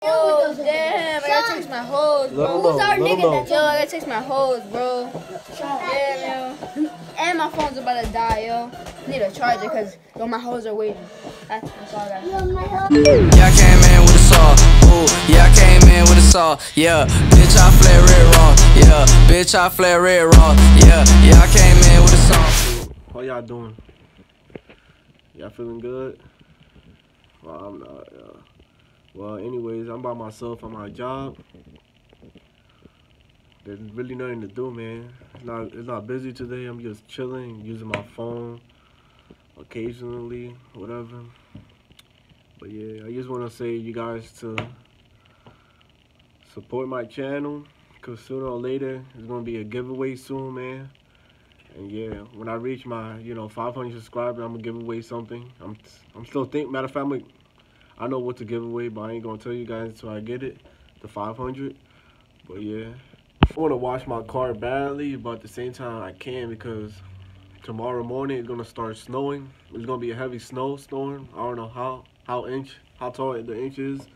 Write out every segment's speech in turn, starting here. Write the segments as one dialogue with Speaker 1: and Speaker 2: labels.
Speaker 1: Oh, damn, I gotta text my hoes, bro. Who's our nigga that yo, I gotta text my hoes, bro. Yeah, yo. And my phone's about to die, yo. I need a charger, cause yo, my hoes are waiting. That's all I got.
Speaker 2: Yeah, I came in with a saw. Ooh, yeah, I came in with a saw. Yeah, bitch, I flare red raw. Yeah, bitch, I flare red raw. Yeah, I came in with a saw.
Speaker 3: How y'all doing? Y'all feeling good? Well, I'm not, well, anyways, I'm by myself on my job. There's really nothing to do, man. It's not busy today. I'm just chilling, using my phone occasionally, whatever. But yeah, I just want to say you guys to support my channel, because sooner or later there's gonna be a giveaway soon, man. And yeah, when I reach my 500 subscribers, I'm gonna give away something. I'm still thinking. Matter of fact, I know what to give away, but I ain't gonna tell you guys until I get it, the 500. But yeah, I want to wash my car badly, but at the same time I can, because tomorrow morning it's gonna start snowing. It's gonna be a heavy snowstorm. I don't know how tall the inch is,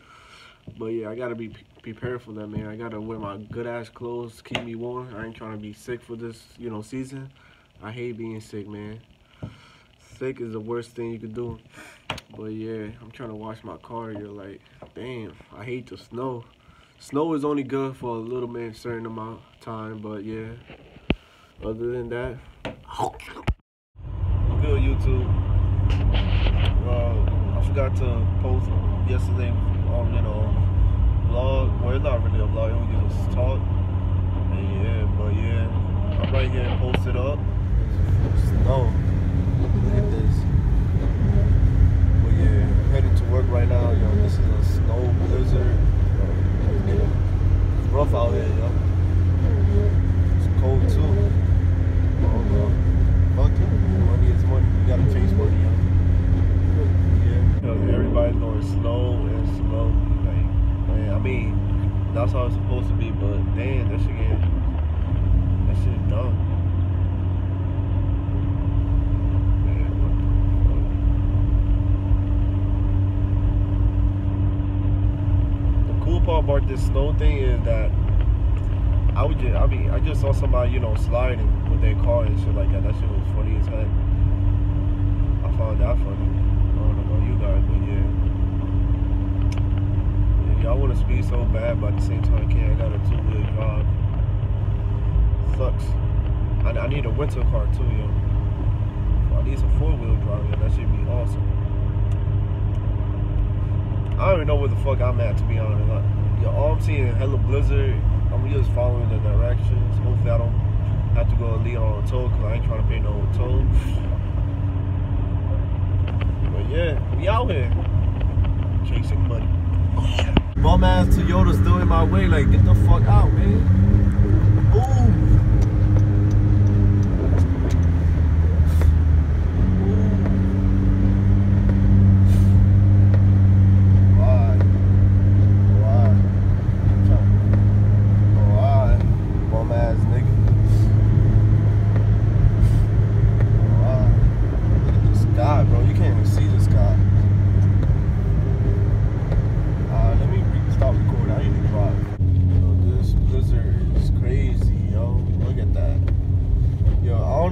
Speaker 3: but yeah, I gotta be prepared for that, man. I gotta wear my good ass clothes to keep me warm. I ain't trying to be sick for this season. I hate being sick, man. Sick is the worst thing you could do. But yeah, I'm trying to wash my car. You're like, damn, I hate the snow. Snow is only good for a little bit, certain amount of time, but yeah. Other than that, I'm good, YouTube. I forgot to post yesterday on, vlog. Well, it's not really a vlog, it was just talk. And yeah, but yeah, I'm right here posted up. Snow. Look at this. But yeah, I'm heading to work right now, yo. This is a snow blizzard. It's rough out here, yo. It's cold too. Oh well. Fuck it. Money is money. You gotta chase money, yo. Yeah. Because everybody's going slow and slow. Like, man, I mean, that's how it's supposed to be, but damn, that shit dumb. Part about this snow thing is that I just saw somebody sliding with their car and shit like that. That shit was funny as heck. I found that funny. I don't know about you guys, but yeah, I want to speed so bad, but at the same time I can't. I got a 2-wheel drive. Sucks. I need a rental car too, yo. I need some 4-wheel drive, yo. That should be awesome. I don't even know where the fuck I'm at, to be honest. All I'm seeing is hella blizzard. I'm just following the directions. Hopefully I don't have to go lead on a tow, because I ain't trying to pay no toll. But yeah, we out here chasing money. Bum ass Toyota's still in my way. Like, get the fuck out, man. Boom.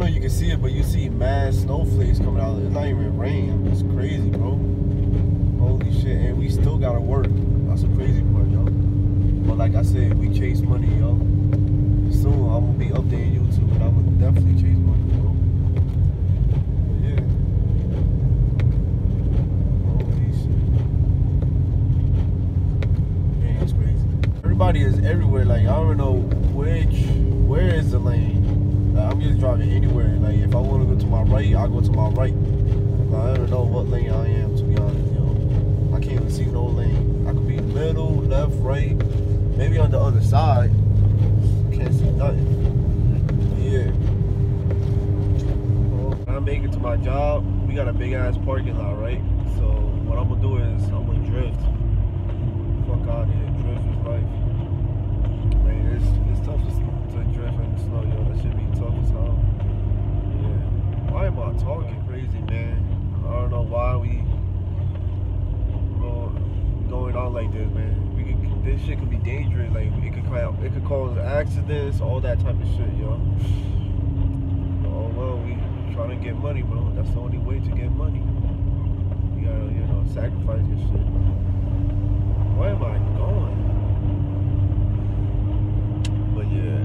Speaker 3: You can see it, but you see mad snowflakes coming out. It's not even rain. It's crazy, bro. Holy shit. And we still gotta work. That's the crazy part, yo. But like I said, we chase money, yo. Soon I'm gonna be updating YouTube, and I'm gonna definitely chase money, bro. But yeah. Holy shit. Man, it's crazy. Everybody is everywhere. Like, I don't know where is the lane. I'm just driving anywhere. Like, if I want to go to my right, I'll go to my right. I don't know what lane I am, to be honest, yo. I can't even see no lane. I could be middle, left, right, maybe on the other side. Can't see nothing. But yeah. When I make it to my job, we got a big ass parking lot, right? So what I'm gonna do is I'm gonna drift. Fuck out here, drift is life. Man, it's tough to drift in the snow, yo. That should be tough as hell. Yeah. Why am I talking crazy, man? I don't know why we going on like this, man. We this shit could be dangerous. Like it could cause accidents, all that type of shit, yo. Oh well, we trying to get money, bro. That's the only way to get money. You gotta, you know, sacrifice your shit. Where am I going? But yeah.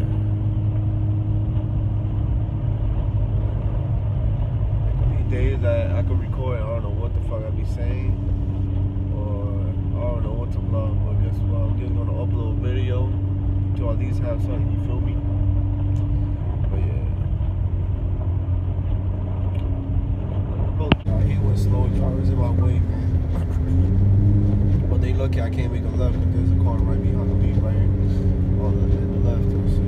Speaker 3: There could be days that I could record. I don't know what the fuck I be saying, or I don't know what to vlog. But guess what? I'm just gonna upload a video to at least have something. You feel me? But yeah. I hate when slow drivers in my way, man. But they lucky I can't make a left because there's a car right behind me, right here. On the left and shit.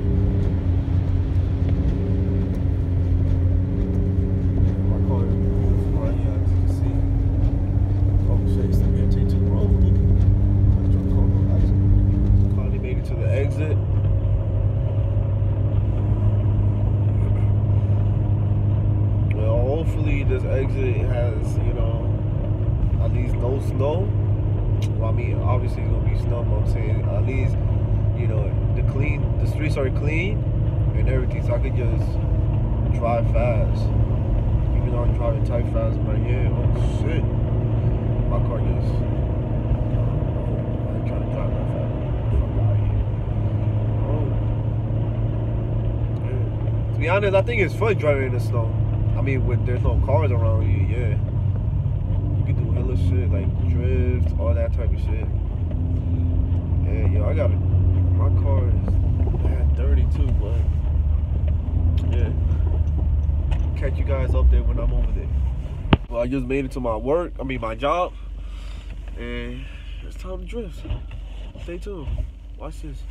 Speaker 3: My car is right here, as you can see. Oh shit, it's still gonna take too long. Finally made it to the exit. Well, hopefully this exit has, you know, at least no snow. Well, I mean, obviously it's gonna be snow, but I'm saying at least, you know, the streets are clean and everything, so I could just drive fast. Even though I'm driving tight fast, but yeah, oh shit, my car just, I'm trying to drive that fast. Fuck out of here. Oh, yeah. To be honest, I think it's fun driving in the snow. I mean, when there's no cars around you, yeah. You can do hella shit, like drift, all that type of shit. Yeah, yo, I got it. My car is bad dirty too, but yeah. Catch you guys up there when I'm over there. Well, I just made it to my my job, and it's time to drift. Stay tuned. Watch this.